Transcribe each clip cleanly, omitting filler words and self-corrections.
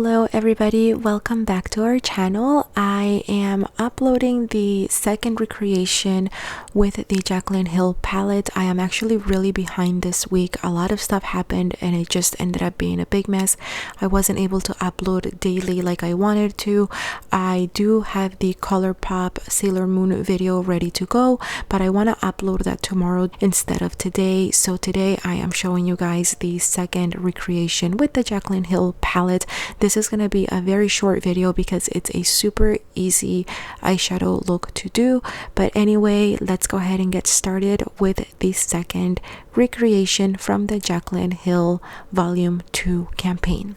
Hello everybody, welcome back to our channel. I am uploading the second recreation with the Jaclyn Hill palette. I am actually really behind this week. A lot of stuff happened and it just ended up being a big mess. I wasn't able to upload daily like I wanted to. I do have the ColourPop Sailor Moon video ready to go, but I want to upload that tomorrow instead of today. So today I am showing you guys the second recreation with the Jaclyn Hill palette. This is going to be a very short video because it's a super easy eyeshadow look to do. But anyway, let's go ahead and get started with the second recreation from the Jaclyn Hill Volume 2 campaign.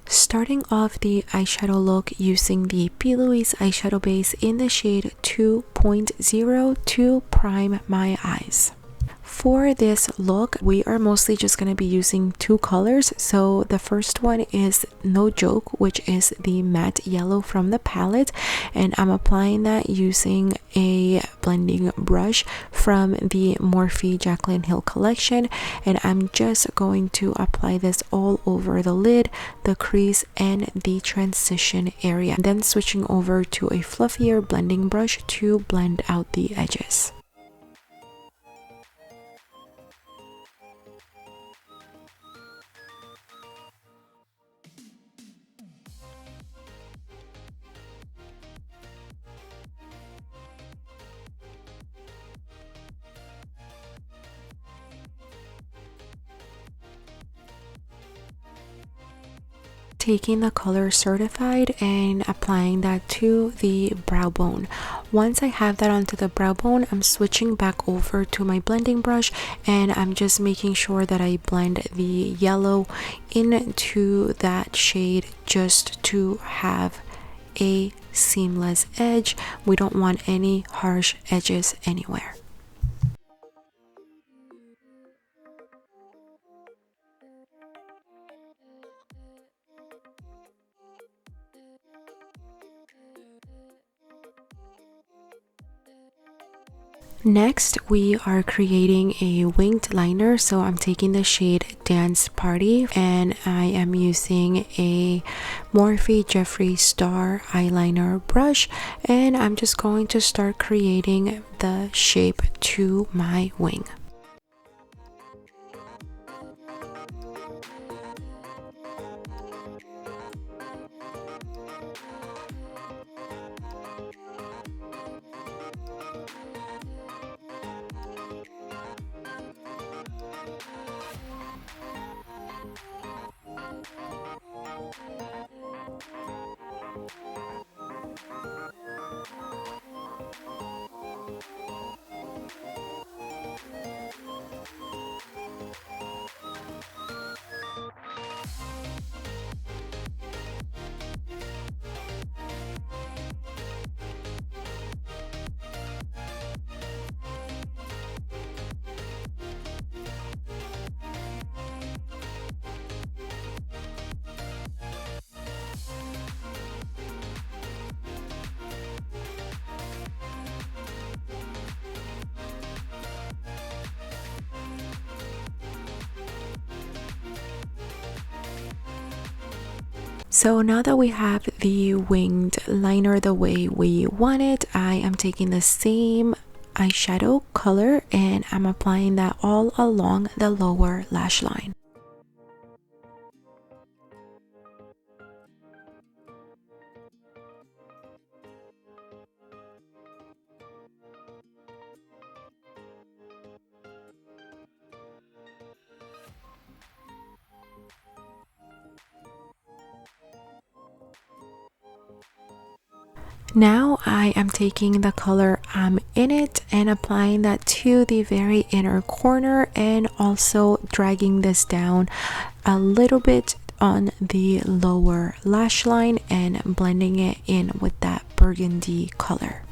Starting off the eyeshadow look using the Louise eyeshadow base in the shade 2.0 to prime my eyes. For this look, we are mostly just going to be using two colors. So the first one is No Joke, which is the matte yellow from the palette, and I'm applying that using a blending brush from the Morphe Jaclyn Hill collection, and I'm just going to apply this all over the lid, the crease, and the transition area, and then switching over to a fluffier blending brush to blend out the edges. Taking the color Certified and applying that to the brow bone. Once I have that onto the brow bone, I'm switching back over to my blending brush and I'm just making sure that I blend the yellow into that shade just to have a seamless edge. We don't want any harsh edges anywhere. Next, we are creating a winged liner, so I'm taking the shade Dance Party and I am using a Morphe Jeffree Star eyeliner brush, and I'm just going to start creating the shape to my wing. So now that we have the winged liner the way we want it, I am taking the same eyeshadow color and I'm applying that all along the lower lash line. Now I am taking the color I'm in it and applying that to the very inner corner and also dragging this down a little bit on the lower lash line and blending it in with that burgundy color.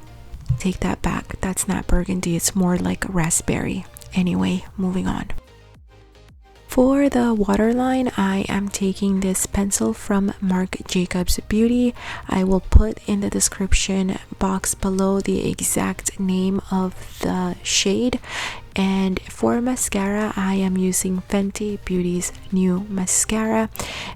Take that back, that's not burgundy, it's more like raspberry. Anyway, moving on. For the waterline, I am taking this pencil from Marc Jacobs Beauty. I will put in the description box below the exact name of the shade, And for mascara, I am using Fenty Beauty's new mascara.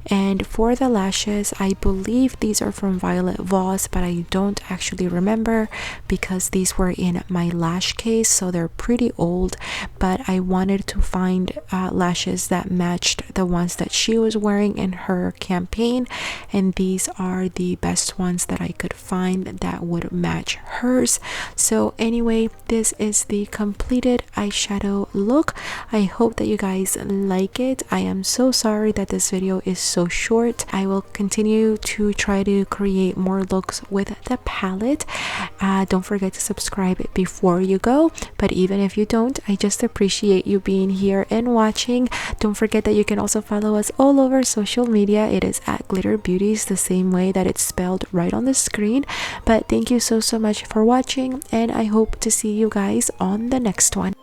And for the lashes, I believe these are from Violet Voss, but I don't actually remember because these were in my lash case, so they're pretty old. But I wanted to find lashes that matched the ones that she was wearing in her campaign, and these are the best ones that I could find that would match hers. So anyway, this is the completed eyeshadow look. I hope that you guys like it. I am so sorry that this video is so short. I will continue to try to create more looks with the palette. Don't forget to subscribe before you go, but even if you don't, I just appreciate you being here and watching. Don't forget that you can also follow us all over social media. It is at GlitterBeauties, the same way that it's spelled right on the screen. But thank you so much for watching, and I hope to see you guys on the next one.